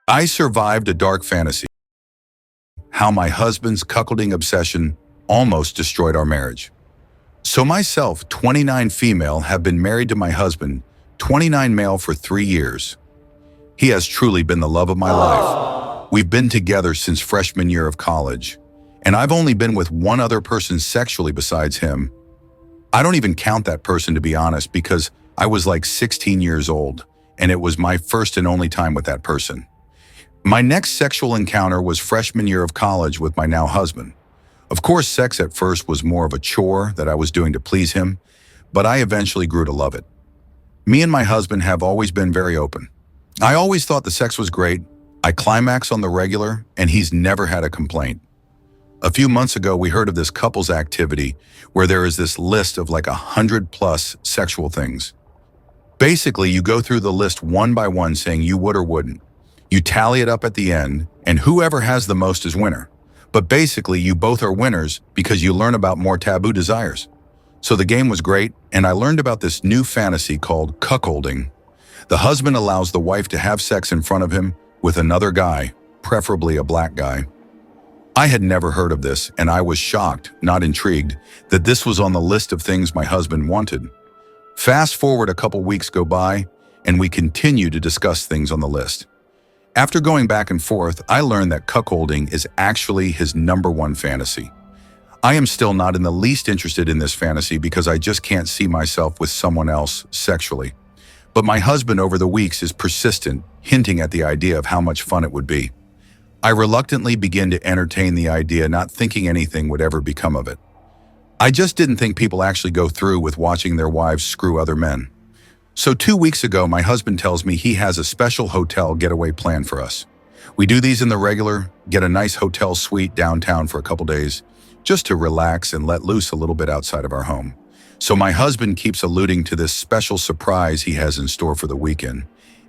I survived a dark fantasy. How my husband's cuckolding obsession almost destroyed our marriage. So myself, 29 female, have been married to my husband, 29 male, for 3 years. He has truly been the love of my life. We've been together since freshman year of college, and I've only been with one other person sexually besides him. I don't even count that person, to be honest, because I was like 16 years old, and it was my first and only time with that person. My next sexual encounter was freshman year of college with my now husband. Of course, sex at first was more of a chore that I was doing to please him, but I eventually grew to love it. Me and my husband have always been very open. I always thought the sex was great. I climax on the regular, and he's never had a complaint. A few months ago, we heard of this couples activity where there is this list of like 100+ sexual things. Basically, you go through the list one by one saying you would or wouldn't. You tally it up at the end, and whoever has the most is winner. But basically, you both are winners because you learn about more taboo desires. So the game was great, and I learned about this new fantasy called cuckolding. The husband allows the wife to have sex in front of him with another guy, preferably a black guy. I had never heard of this, and I was shocked, not intrigued, that this was on the list of things my husband wanted. Fast forward a couple weeks go by, and we continue to discuss things on the list. After going back and forth, I learned that cuckolding is actually his #1 fantasy. I am still not in the least interested in this fantasy because I just can't see myself with someone else sexually. But my husband over the weeks is persistent, hinting at the idea of how much fun it would be. I reluctantly begin to entertain the idea, not thinking anything would ever become of it. I just didn't think people actually go through with watching their wives screw other men. So 2 weeks ago, my husband tells me he has a special hotel getaway plan for us. We do these in the regular, get a nice hotel suite downtown for a couple days, just to relax and let loose a little bit outside of our home. So my husband keeps alluding to this special surprise he has in store for the weekend,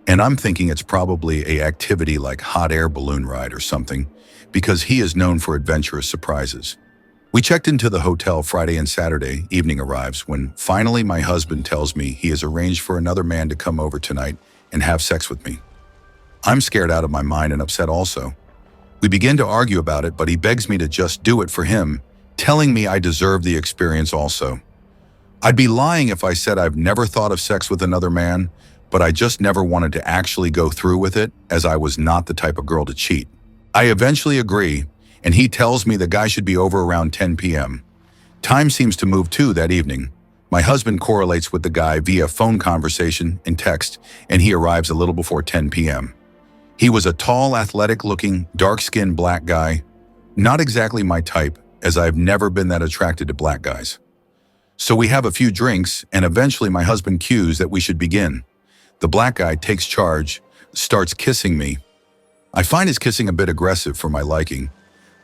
and I'm thinking it's probably an activity like hot air balloon ride or something, because he is known for adventurous surprises. We checked into the hotel Friday and Saturday, evening arrives, when finally my husband tells me he has arranged for another man to come over tonight and have sex with me. I'm scared out of my mind and upset also. We begin to argue about it, but he begs me to just do it for him, telling me I deserve the experience also. I'd be lying if I said I've never thought of sex with another man, but I just never wanted to actually go through with it, as I was not the type of girl to cheat. I eventually agree, and he tells me the guy should be over around 10 p.m. Time seems to move too that evening. My husband correlates with the guy via phone conversation and text, and he arrives a little before 10 p.m. He was a tall, athletic-looking, dark-skinned black guy. Not exactly my type, as I've never been that attracted to black guys. So we have a few drinks, and eventually my husband cues that we should begin. The black guy takes charge, starts kissing me. I find his kissing a bit aggressive for my liking.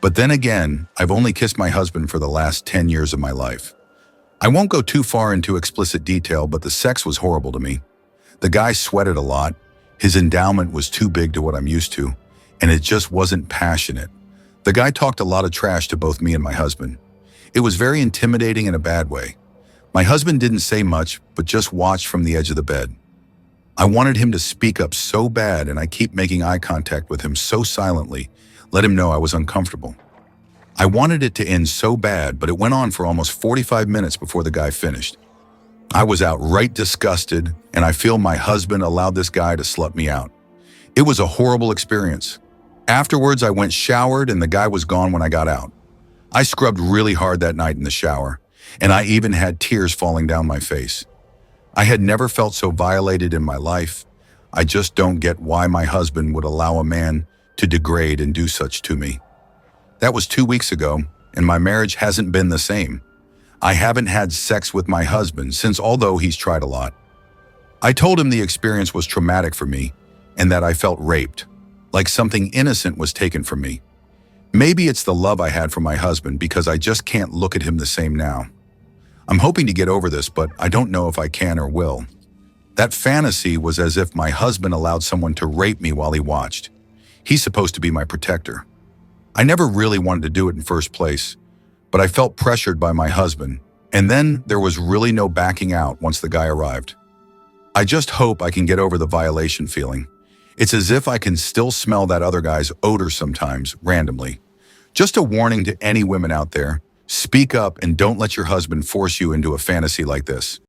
But then again, I've only kissed my husband for the last 10 years of my life. I won't go too far into explicit detail, but the sex was horrible to me. The guy sweated a lot. His endowment was too big to what I'm used to, and it just wasn't passionate. The guy talked a lot of trash to both me and my husband. It was very intimidating in a bad way. My husband didn't say much, but just watched from the edge of the bed. I wanted him to speak up so bad, and I keep making eye contact with him so silently, let him know I was uncomfortable. I wanted it to end so bad, but it went on for almost 45 minutes before the guy finished. I was outright disgusted, and I feel my husband allowed this guy to slut me out. It was a horrible experience. Afterwards, I went showered, and the guy was gone when I got out. I scrubbed really hard that night in the shower, and I even had tears falling down my face. I had never felt so violated in my life. I just don't get why my husband would allow a man to degrade and do such to me. That was 2 weeks ago, and my marriage hasn't been the same. I haven't had sex with my husband since, although he's tried a lot. I told him the experience was traumatic for me and that I felt raped, like something innocent was taken from me. Maybe it's the love I had for my husband because I just can't look at him the same now. I'm hoping to get over this, but I don't know if I can or will. That fantasy was as if my husband allowed someone to rape me while he watched. He's supposed to be my protector. I never really wanted to do it in first place, but I felt pressured by my husband, and then there was really no backing out once the guy arrived. I just hope I can get over the violation feeling, It's as if I can still smell that other guy's odor sometimes, randomly. Just a warning to any women out there, speak up and don't let your husband force you into a fantasy like this.